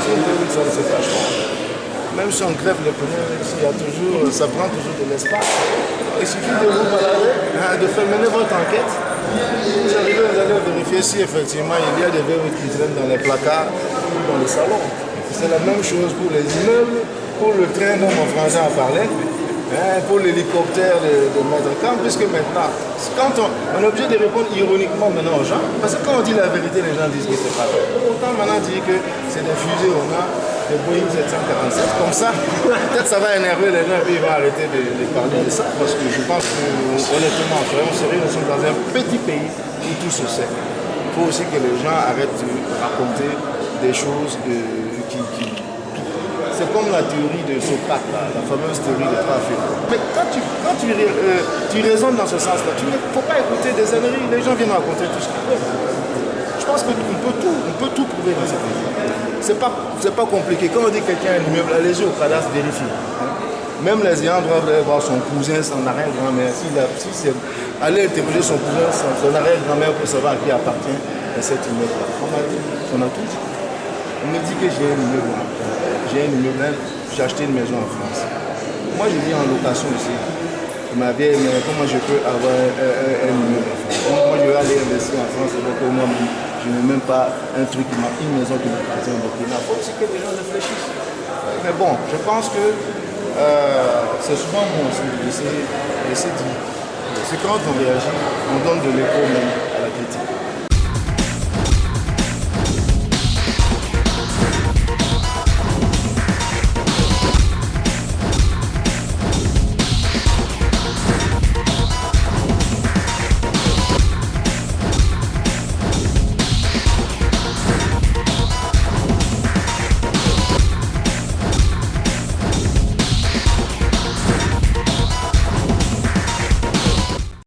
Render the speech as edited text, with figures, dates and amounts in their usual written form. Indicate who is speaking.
Speaker 1: pense que ça ne se cache pas. Même si on crève les pneus, ça prend toujours de l'espace. Il suffit de vous balader, de faire mener votre enquête. Vous allez vérifier si effectivement il y a des verres qui traînent dans les placards ou dans les salons. C'est la même chose pour les immeubles, pour le train dont mon français a parlé, pour l'hélicoptère de Maître Camp, puisque maintenant, quand on est obligé de répondre ironiquement maintenant aux gens, parce que quand on dit la vérité, les gens disent que c'est pas vrai. Autant maintenant dire que c'est des fusées, on a des Boeing 747, comme ça, peut-être ça va énerver les gens et puis ils vont arrêter de parler de ça, parce que je pense que, honnêtement, soyons sérieux, nous sommes dans un petit pays où tout se sait. Il faut aussi que les gens arrêtent de raconter des choses c'est comme la théorie de Socrate, la fameuse théorie de trois films. Mais quand tu raisonnes dans ce sens-là, il ne faut pas écouter des âneries, les gens viennent raconter tout ce qu'ils veulent. Je pense qu'on peut tout prouver dans cette vie. C'est pas compliqué. Quand on dit que quelqu'un a un immeuble, allez-y au cadastre, vérifie. Même les ayants doivent aller voir son cousin, son arrière-grand-mère. Aller interroger son cousin, son arrière-grand-mère pour savoir à qui appartient cet immeuble-là. On a tout dit. On me dit que j'ai un immeuble. J'ai un immeuble, j'ai acheté une maison en France. Moi, je vis en location ici. Ma vieille mère, comment je peux avoir un immeuble en France? Moi, je vais aller investir en France, alors que moi, je n'ai même pas un truc, une maison qui m'appartient au Burkina. Il faut aussi que les gens réfléchissent. Mais bon, je pense que c'est souvent bon aussi de laisser dire. C'est quand on réagit, on donne de l'écho même.